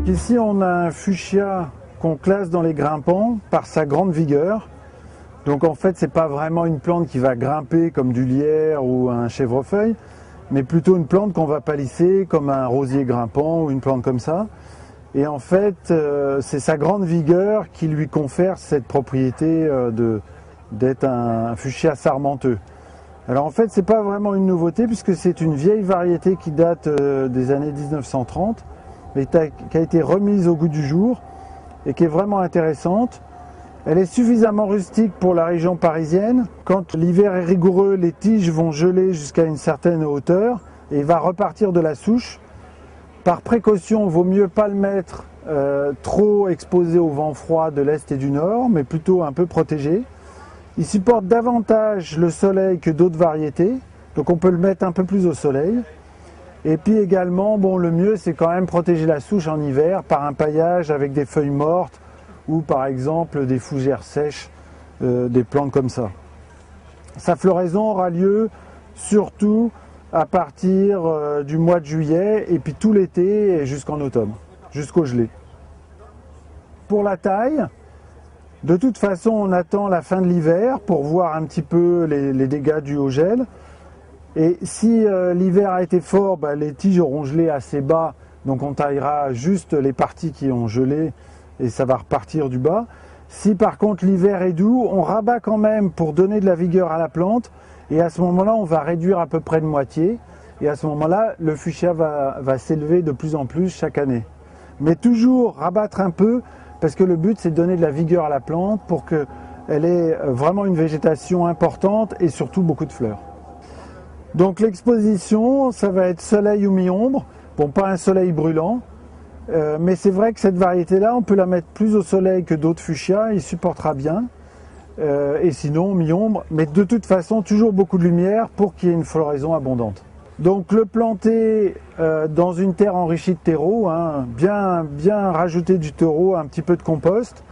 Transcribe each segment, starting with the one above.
Ici on a un fuchsia qu'on classe dans les grimpants par sa grande vigueur. Donc en fait c'est pas vraiment une plante qui va grimper comme du lierre ou un chèvrefeuille, mais plutôt une plante qu'on va palisser comme un rosier grimpant ou une plante comme ça. Et en fait c'est sa grande vigueur qui lui confère cette propriété d'être un fuchsia sarmenteux. Alors en fait c'est pas vraiment une nouveauté puisque c'est une vieille variété qui date des années 1930 mais qui a été remise au goût du jour et qui est vraiment intéressante. Elle est suffisamment rustique pour la région parisienne. Quand l'hiver est rigoureux, les tiges vont geler jusqu'à une certaine hauteur et il va repartir de la souche. Par précaution, il vaut mieux pas le mettre trop exposé au vent froid de l'est et du nord, mais plutôt un peu protégé. Il supporte davantage le soleil que d'autres variétés, donc on peut le mettre un peu plus au soleil. Et puis également, bon, le mieux c'est quand même protéger la souche en hiver par un paillage avec des feuilles mortes ou par exemple des fougères sèches, des plantes comme ça. Sa floraison aura lieu surtout à partir du mois de juillet et puis tout l'été et jusqu'en automne, jusqu'au gelé. Pour la taille, de toute façon on attend la fin de l'hiver pour voir un petit peu les dégâts dus au gel. Et si l'hiver a été fort, les tiges auront gelé assez bas, donc on taillera juste les parties qui ont gelé et ça va repartir du bas. Si par contre l'hiver est doux, on rabat quand même pour donner de la vigueur à la plante et à ce moment-là on va réduire à peu près de moitié et à ce moment-là le fuchsia va s'élever de plus en plus chaque année. Mais toujours rabattre un peu parce que le but c'est de donner de la vigueur à la plante pour qu'elle ait vraiment une végétation importante et surtout beaucoup de fleurs. Donc l'exposition, ça va être soleil ou mi-ombre, bon pas un soleil brûlant, mais c'est vrai que cette variété-là, on peut la mettre plus au soleil que d'autres fuchsias, il supportera bien, et sinon mi-ombre, mais de toute façon toujours beaucoup de lumière pour qu'il y ait une floraison abondante. Donc le planter dans une terre enrichie de terreau, hein, bien rajouter du terreau, un petit peu de compost,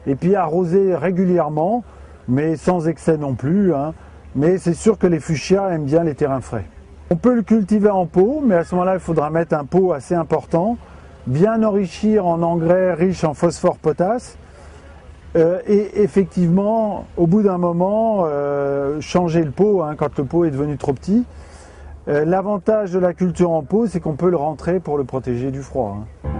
et puis arroser régulièrement, mais sans excès non plus, hein. Mais c'est sûr que les fuchsias aiment bien les terrains frais. On peut le cultiver en pot, mais à ce moment-là, il faudra mettre un pot assez important, bien enrichir en engrais riches en phosphore, potasse, et effectivement, au bout d'un moment, changer le pot hein, quand le pot est devenu trop petit. L'avantage de la culture en pot, c'est qu'on peut le rentrer pour le protéger du froid. Hein.